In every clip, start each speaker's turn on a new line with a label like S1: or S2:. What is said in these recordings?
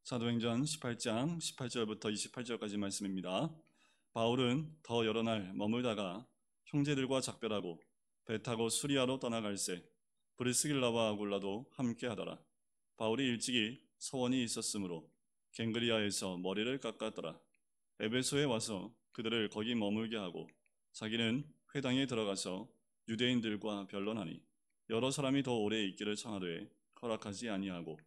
S1: 사도행전 18장 18절부터 28절까지 말씀입니다. 바울은 더 여러 날 머물다가 형제들과 작별하고 배 타고 수리아로 떠나갈새 브리스길라와 아굴라도 함께 하더라. 바울이 일찍이 서원이 있었으므로 갱그리아에서 머리를 깎았더라. 에베소에 와서 그들을 거기 머물게 하고 자기는 회당에 들어가서 유대인들과 변론하니 여러 사람이 더 오래 있기를 청하되 허락하지 아니하고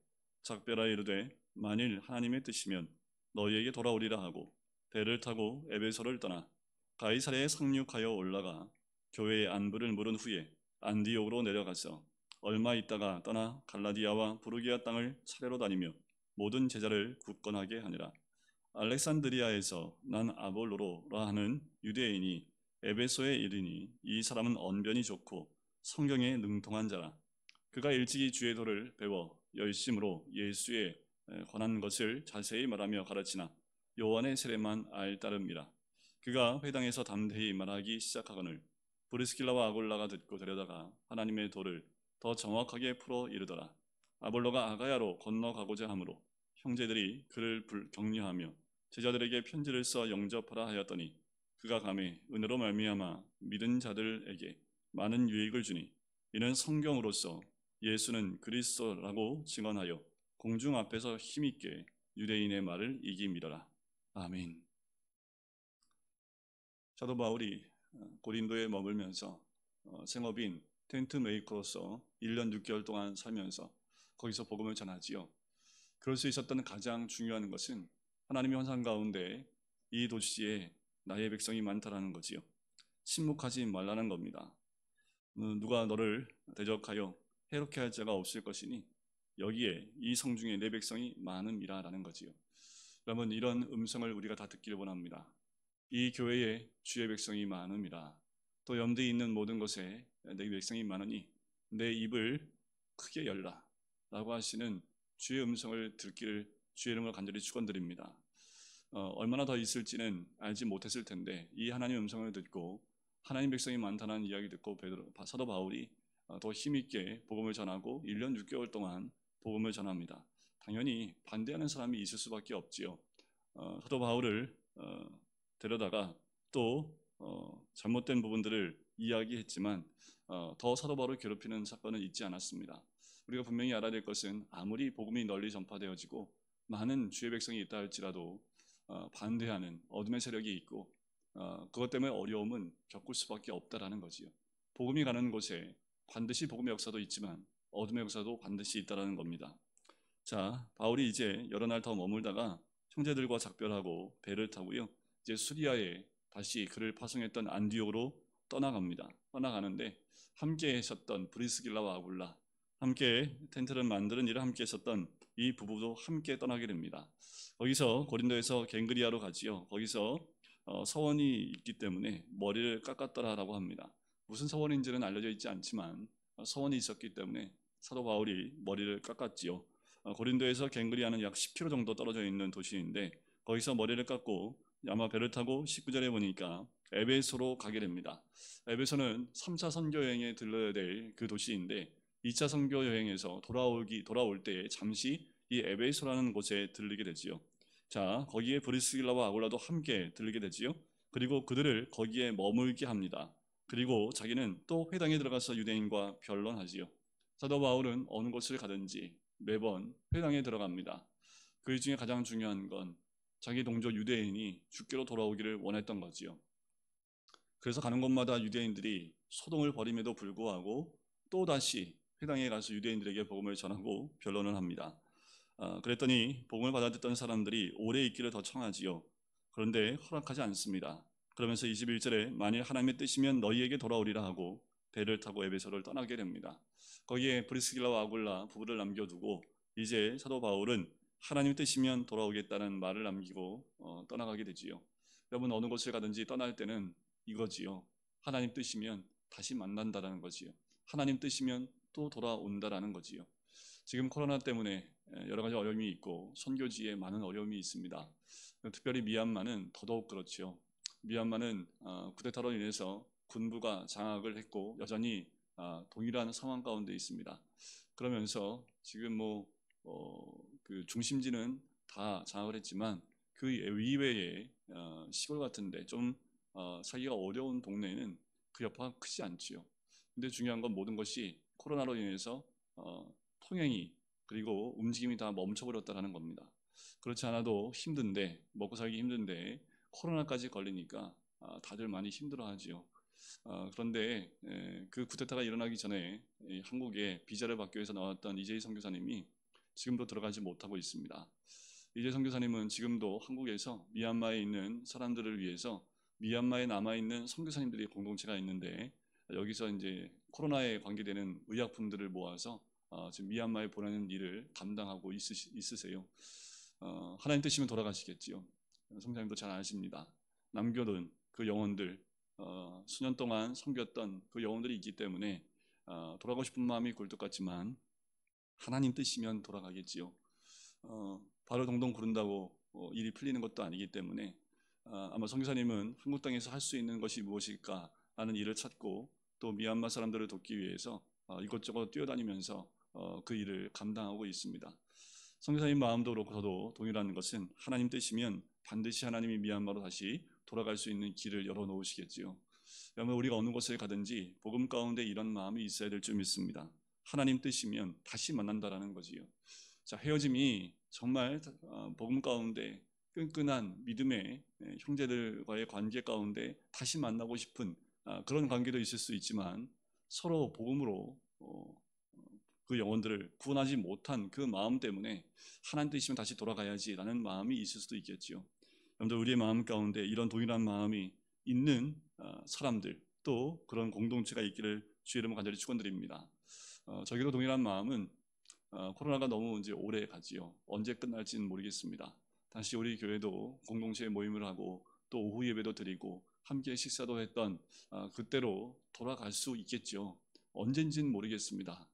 S1: 작별하여 이르되 만일 하나님의 뜻이면 너희에게 돌아오리라 하고 배를 타고 에베소를 떠나 가이사랴에 상륙하여 올라가 교회의 안부를 물은 후에 안디옥으로 내려가서 얼마 있다가 떠나 갈라디아와 부르기아 땅을 차례로 다니며 모든 제자를 굳건하게 하니라. 알렉산드리아에서 난 아볼로라 하는 유대인이 에베소에 이르니 이 사람은 언변이 좋고 성경에 능통한 자라. 그가 일찍이 주의 도를 배워 열심으로 예수에 관한 것을 자세히 말하며 가르치나 요한의 세례만 알따름이라. 그가 회당에서 담대히 말하기 시작하거늘 브리스길라와 아골라가 듣고 데려다가 하나님의 도를 더 정확하게 풀어 이르더라. 아볼로가 아가야로 건너가고자 하므로 형제들이 그를 격려하며 제자들에게 편지를 써 영접하라 하였더니 그가 감히 은혜로 말미암아 믿은 자들에게 많은 유익을 주니 이는 성경으로서 예수는 그리스도라고 증언하여 공중 앞에서 힘있게 유대인의 말을 이기미더라. 아멘. 사도 바울이 고린도에 머물면서 생업인 텐트 메이커로서 1년 6개월 동안 살면서 거기서 복음을 전하지요. 그럴 수 있었던 가장 중요한 것은 하나님의 환상 가운데 이 도시에 나의 백성이 많다라는 거지요. 침묵하지 말라는 겁니다. 누가 너를 대적하여 해롭게 할 자가 없을 것이니 여기에 이 성중에 내 백성이 많음이라라는 거지요. 여러분, 이런 음성을 우리가 다 듣기를 원합니다. 이 교회에 주의 백성이 많음이라. 또 염두에 있는 모든 것에 내 백성이 많으니 내 입을 크게 열라 라고 하시는 주의 음성을 듣기를 주의 이름으로 간절히 축원드립니다. 얼마나 더 있을지는 알지 못했을 텐데 이 하나님의 음성을 듣고 하나님 백성이 많다는 이야기 듣고 사도 바울이 더 힘있게 복음을 전하고 1년 6개월 동안 복음을 전합니다. 당연히 반대하는 사람이 있을 수밖에 없지요. 사도 바울을 데려다가 또 잘못된 부분들을 이야기했지만 더 사도 바울을 괴롭히는 사건은 있지 않았습니다. 우리가 분명히 알아야 될 것은 아무리 복음이 널리 전파되어지고 많은 주의 백성이 있다 할지라도 반대하는 어둠의 세력이 있고 그것 때문에 어려움은 겪을 수밖에 없다라는 거지요. 복음이 가는 곳에 반드시 복음의 역사도 있지만 어둠의 역사도 반드시 있다라는 겁니다. 자, 바울이 이제 여러 날 더 머물다가 형제들과 작별하고 배를 타고요. 이제 수리아에 다시 그를 파송했던 안디옥으로 떠나갑니다. 떠나가는데 함께 하셨던 브리스길라와 아굴라, 함께 텐트를 만드는 일을 함께 했었던 이 부부도 함께 떠나게 됩니다. 거기서 고린도에서 갱그리아로 가지요. 거기서 서원이 있기 때문에 머리를 깎았더라라고 합니다. 무슨 서원인지는 알려져 있지 않지만 서원이 있었기 때문에 사도 바울이 머리를 깎았지요. 고린도에서 갱그리아는 약 10km 정도 떨어져 있는 도시인데 거기서 머리를 깎고 아마 배를 타고 19절에 보니까 에베소로 가게 됩니다. 에베소는 3차 선교 여행에 들러야 될 그 도시인데 2차 선교 여행에서 돌아올 때 잠시 이 에베소라는 곳에 들르게 되지요. 자, 거기에 브리스길라와 아굴라도 함께 들르게 되지요. 그리고 그들을 거기에 머물게 합니다. 그리고 자기는 또 회당에 들어가서 유대인과 변론하지요. 사도 바울은 어느 곳을 가든지 매번 회당에 들어갑니다. 그 중에 가장 중요한 건 자기 동족 유대인이 주께로 돌아오기를 원했던 거지요. 그래서 가는 곳마다 유대인들이 소동을 벌임에도 불구하고 또다시 회당에 가서 유대인들에게 복음을 전하고 변론을 합니다. 그랬더니 복음을 받아듣던 사람들이 오래 있기를 더 청하지요. 그런데 허락하지 않습니다. 그러면서 21절에 만일 하나님의 뜻이면 너희에게 돌아오리라 하고 배를 타고 에베소를 떠나게 됩니다. 거기에 브리스길라와 아굴라 부부를 남겨두고 이제 사도 바울은 하나님의 뜻이면 돌아오겠다는 말을 남기고 떠나가게 되지요. 여러분, 어느 곳을 가든지 떠날 때는 이거지요. 하나님 뜻이면 다시 만난다라는 거지요. 하나님 뜻이면 또 돌아온다라는 거지요. 지금 코로나 때문에 여러 가지 어려움이 있고 선교지에 많은 어려움이 있습니다. 특별히 미얀마는 더더욱 그렇죠. 미얀마는 쿠데타로 인해서 군부가 장악을 했고 여전히 동일한 상황 가운데 있습니다. 그러면서 지금 그 중심지는 다 장악을 했지만 그 이외에 시골 같은데 좀 살기가 어려운 동네에는 그 여파가 크지 않지요. 근데 중요한 건 모든 것이 코로나로 인해서 통행이 그리고 움직임이 다 멈춰버렸다는 겁니다. 그렇지 않아도 힘든데 먹고 살기 힘든데 코로나까지 걸리니까 다들 많이 힘들어하지요. 그런데 그 쿠데타가 일어나기 전에 한국에 비자를 받기 위해서 나왔던 이재희 선교사님이 지금도 들어가지 못하고 있습니다. 이재희 선교사님은 지금도 한국에서 미얀마에 있는 사람들을 위해서 미얀마에 남아있는 선교사님들이 공동체가 있는데 여기서 이제 코로나에 관계되는 의약품들을 모아서 지금 미얀마에 보내는 일을 감당하고 있으세요. 하나님 뜻이면 돌아가시겠지요. 성장님도 잘 아십니다. 남겨둔 그 영혼들, 수년 동안 섬겼던 그 영혼들이 있기 때문에 돌아가고 싶은 마음이 굴뚝 같지만 하나님 뜻이면 돌아가겠지요. 발을 동동 구른다고 일이 풀리는 것도 아니기 때문에 아마 선교사님은 한국 땅에서 할 수 있는 것이 무엇일까 하는 일을 찾고 또 미얀마 사람들을 돕기 위해서 이것저것 뛰어다니면서 그 일을 감당하고 있습니다. 선교사님 마음도 그렇고 저도 동일한 것은 하나님 뜻이면 반드시 하나님이 미얀마로 다시 돌아갈 수 있는 길을 열어놓으시겠지요. 여러분 우리가 어느 곳을 가든지 복음 가운데 이런 마음이 있어야 될 줄 믿습니다. 하나님 뜻이면 다시 만난다라는 거지요. 자, 헤어짐이 정말 복음 가운데 끈끈한 믿음의 형제들과의 관계 가운데 다시 만나고 싶은 그런 관계도 있을 수 있지만 서로 복음으로 그 영혼들을 구원하지 못한 그 마음 때문에 하나님 뜻이면 다시 돌아가야지라는 마음이 있을 수도 있겠지요. 여러분들 우리의 마음 가운데 이런 동일한 마음이 있는 사람들 또 그런 공동체가 있기를 주의 이름으로 간절히 축원드립니다. 저기도 동일한 마음은 코로나가 너무 이제 오래 가지요. 언제 끝날지는 모르겠습니다. 다시 우리 교회도 공동체 모임을 하고 또 오후 예배도 드리고 함께 식사도 했던 그때로 돌아갈 수 있겠죠. 언젠지는 모르겠습니다.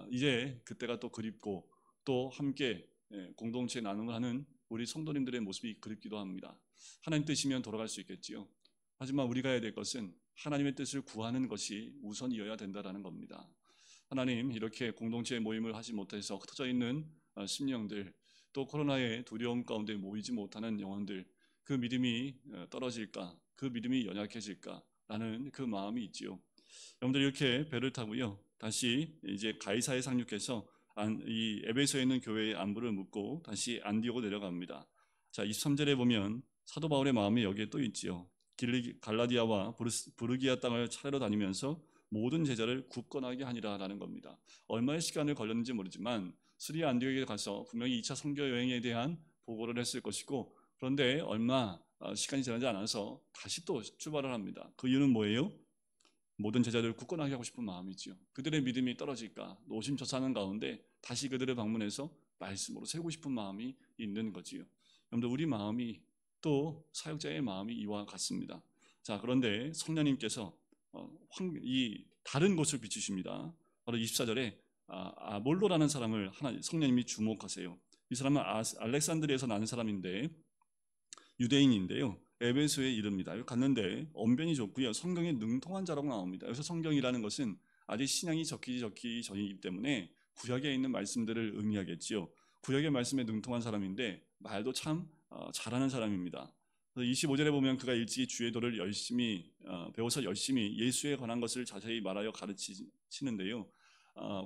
S1: 이제 그때가 또 그립고 또 함께 공동체 나눔을 하는 우리 성도님들의 모습이 그립기도 합니다. 하나님 뜻이면 돌아갈 수 있겠지요. 하지만 우리가 해야 될 것은 하나님의 뜻을 구하는 것이 우선이어야 된다는 겁니다. 하나님 이렇게 공동체 모임을 하지 못해서 흩어져 있는 심령들 또 코로나의 두려움 가운데 모이지 못하는 영혼들 그 믿음이 떨어질까 그 믿음이 연약해질까 라는 그 마음이 있지요. 여러분들 이렇게 배를 타고요 다시 이제 가이사에 상륙해서 이 에베소에 있는 교회의 안부를 묻고 다시 안디오고 내려갑니다. 자 23절에 보면 사도 바울의 마음이 여기에 또 있지요. 갈라디아와 부르기아 땅을 차례로 다니면서 모든 제자를 굳건하게 하니라라는 겁니다. 얼마의 시간을 걸렸는지 모르지만 스리아 안디옥에 가서 분명히 2차 선교 여행에 대한 보고를 했을 것이고 그런데 얼마 시간이 지나지 않아서 다시 또 출발을 합니다. 그 이유는 뭐예요? 모든 제자들을 굳건하게 하고 싶은 마음이지요. 그들의 믿음이 떨어질까 노심초사하는 가운데 다시 그들을 방문해서 말씀으로 세우고 싶은 마음이 있는 거지요. 여러분들 우리 마음이 또 사역자의 마음이 이와 같습니다. 자 그런데 성령님께서 이 다른 곳을 비추십니다. 바로 24절에 아볼로라는 사람을 성령님이 주목하세요. 이 사람은 알렉산드리아에서 나는 사람인데 유대인인데요. 에베소에 이릅니다. 여기 갔는데 언변이 좋고요. 성경에 능통한 자라고 나옵니다. 여기서 성경이라는 것은 아직 신약이 적기 전이기 때문에 구약에 있는 말씀들을 의미하겠지요. 구약의 말씀에 능통한 사람인데 말도 참 잘하는 사람입니다. 25절에 보면 그가 일찍이 주의 도를 열심히 배워서 열심히 예수에 관한 것을 자세히 말하여 가르치는데요.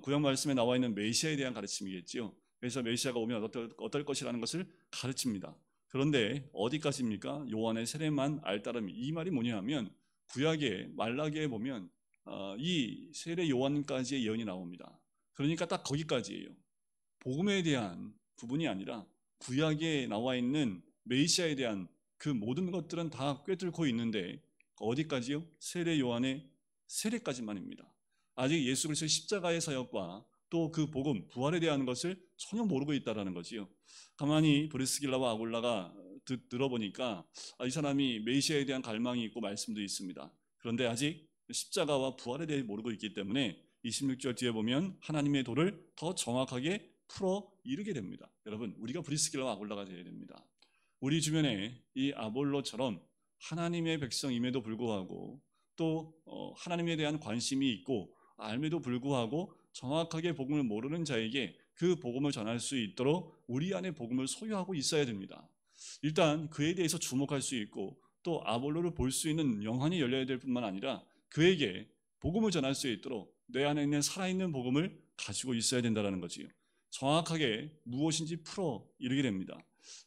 S1: 구약 말씀에 나와 있는 메시아에 대한 가르침이겠지요. 그래서 메시아가 오면 어떨 것이라는 것을 가르칩니다. 그런데 어디까지입니까? 요한의 세례만 알따름이 이 말이 뭐냐면 구약의 말라기에 보면 이 세례 요한까지의 예언이 나옵니다. 그러니까 딱 거기까지예요. 복음에 대한 부분이 아니라 구약에 나와 있는 메시아에 대한 그 모든 것들은 다 꿰뚫고 있는데 어디까지요? 세례 요한의 세례까지만입니다. 아직 예수 그리스도의 십자가의 사역과 또 그 복음, 부활에 대한 것을 전혀 모르고 있다는 거지요. 가만히 브리스길라와 아굴라가 들어보니까 이 사람이 메시아에 대한 갈망이 있고 말씀도 있습니다. 그런데 아직 십자가와 부활에 대해 모르고 있기 때문에 26절 뒤에 보면 하나님의 도를 더 정확하게 풀어 이르게 됩니다. 여러분 우리가 브리스길라와 아굴라가 되어야 됩니다. 우리 주변에 이 아볼로처럼 하나님의 백성임에도 불구하고 또 하나님에 대한 관심이 있고 알매도 불구하고 정확하게 복음을 모르는 자에게 그 복음을 전할 수 있도록 우리 안에 복음을 소유하고 있어야 됩니다. 일단 그에 대해서 주목할 수 있고 또 아볼로를 볼 수 있는 영혼이 열려야 될 뿐만 아니라 그에게 복음을 전할 수 있도록 내 안에 있는 살아있는 복음을 가지고 있어야 된다는 거지요. 정확하게 무엇인지 풀어 이르게 됩니다.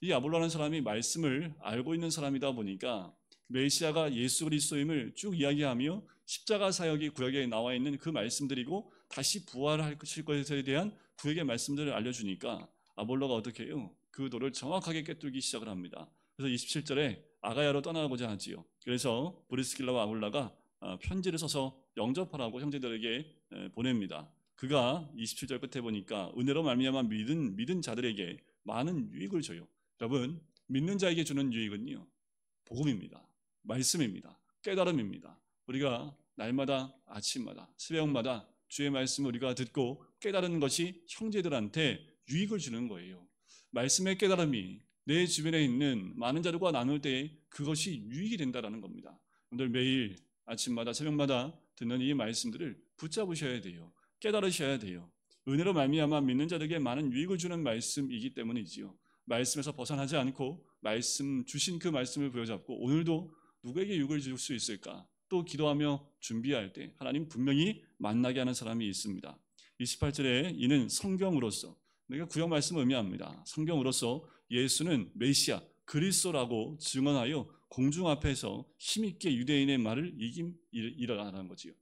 S1: 이 아볼로라는 사람이 말씀을 알고 있는 사람이다 보니까 메시아가 예수 그리스도임을 쭉 이야기하며 십자가 사역이 구약에 나와 있는 그 말씀들이고 다시 부활할 것에 대한 구약의 말씀들을 알려주니까 아볼로가 어떻게 해요? 그 도를 정확하게 꿰뚫기 시작을 합니다. 그래서 27절에 아가야로 떠나고자 하지요. 그래서 브리스길라와 아굴라가 편지를 써서 영접하라고 형제들에게 보냅니다. 그가 27절 끝에 보니까 은혜로 말미암아 믿은 자들에게 많은 유익을 줘요. 여러분, 믿는 자에게 주는 유익은요, 복음입니다. 말씀입니다. 깨달음입니다. 우리가 날마다 아침마다 새벽마다 주의 말씀을 우리가 듣고 깨달은 것이 형제들한테 유익을 주는 거예요. 말씀의 깨달음이 내 주변에 있는 많은 자들과 나눌 때 그것이 유익이 된다는 겁니다. 오늘 매일 아침마다 새벽마다 듣는 이 말씀들을 붙잡으셔야 돼요. 깨달으셔야 돼요. 은혜로 말미암아 믿는 자들에게 많은 유익을 주는 말씀이기 때문이지요. 말씀에서 벗어나지 않고 말씀 주신 그 말씀을 부여잡고 오늘도 누구에게 유익을 줄 수 있을까? 또 기도하며 준비할 때 하나님 분명히 만나게 하는 사람이 있습니다. 28절에 이는 성경으로서, 내가 구약 말씀을 의미합니다. 성경으로서 예수는 메시아 그리스도라고 증언하여 공중 앞에서 힘있게 유대인의 말을 이기라는 거지요.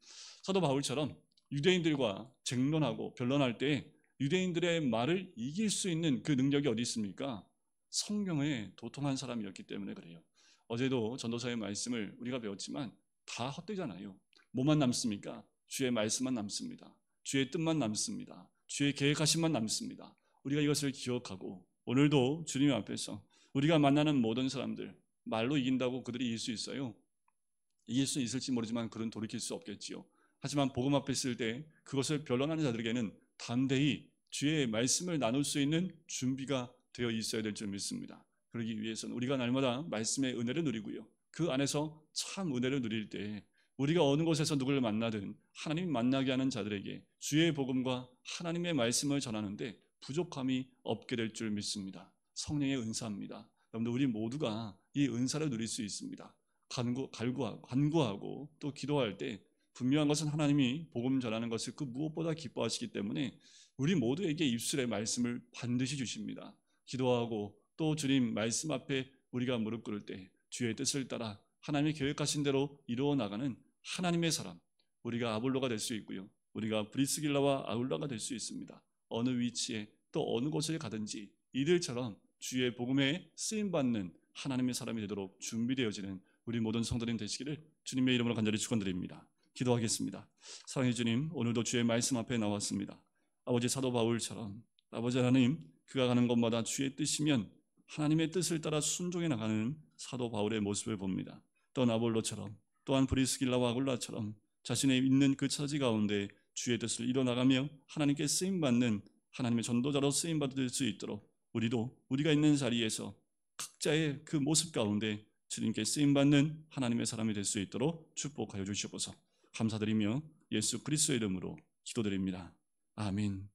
S1: 사도 바울처럼 유대인들과 쟁론하고 변론할 때 유대인들의 말을 이길 수 있는 그 능력이 어디 있습니까? 성경에 도통한 사람이었기 때문에 그래요. 어제도 전도서의 말씀을 우리가 배웠지만 다 헛되잖아요. 뭐만 남습니까? 주의 말씀만 남습니다. 주의 뜻만 남습니다. 주의 계획하심만 남습니다. 우리가 이것을 기억하고 오늘도 주님 앞에서 우리가 만나는 모든 사람들 말로 이긴다고 그들이 이길 수 있어요? 이길 수 있을지 모르지만 그런 돌이킬 수 없겠지요. 하지만 복음 앞에 있을 때 그것을 변론하는 자들에게는 담대히 주의 말씀을 나눌 수 있는 준비가 되어 있어야 될 줄 믿습니다. 그러기 위해서는 우리가 날마다 말씀의 은혜를 누리고요. 그 안에서 참 은혜를 누릴 때 우리가 어느 곳에서 누구를 만나든 하나님 만나게 하는 자들에게 주의 복음과 하나님의 말씀을 전하는데 부족함이 없게 될 줄 믿습니다. 성령의 은사입니다. 여러분들 우리 모두가 이 은사를 누릴 수 있습니다. 간구하고 또 기도할 때 분명한 것은 하나님이 복음 전하는 것을 그 무엇보다 기뻐하시기 때문에 우리 모두에게 입술의 말씀을 반드시 주십니다. 기도하고 또 주님 말씀 앞에 우리가 무릎 꿇을 때 주의 뜻을 따라 하나님이 계획하신 대로 이루어 나가는 하나님의 사람, 우리가 아볼로가 될 수 있고요. 우리가 브리스길라와 아굴라가 될 수 있습니다. 어느 위치에 또 어느 곳을 가든지 이들처럼 주의 복음에 쓰임받는 하나님의 사람이 되도록 준비되어지는 우리 모든 성도님 되시기를 주님의 이름으로 간절히 축원드립니다. 기도하겠습니다. 사랑해 주님, 오늘도 주의 말씀 앞에 나왔습니다. 아버지 사도 바울처럼 아버지 하나님, 그가 가는 곳마다 주의 뜻이면 하나님의 뜻을 따라 순종해 나가는 사도 바울의 모습을 봅니다. 또 아볼로처럼 또한 브리스길라와 아굴라처럼 자신의 있는 그 처지 가운데 주의 뜻을 이뤄나가며 하나님께 쓰임받는 하나님의 전도자로 쓰임받을 수 있도록 우리도 우리가 있는 자리에서 각자의 그 모습 가운데 주님께 쓰임받는 하나님의 사람이 될 수 있도록 축복하여 주시옵소서. 감사드리며 예수 그리스도의 이름으로 기도드립니다. 아멘.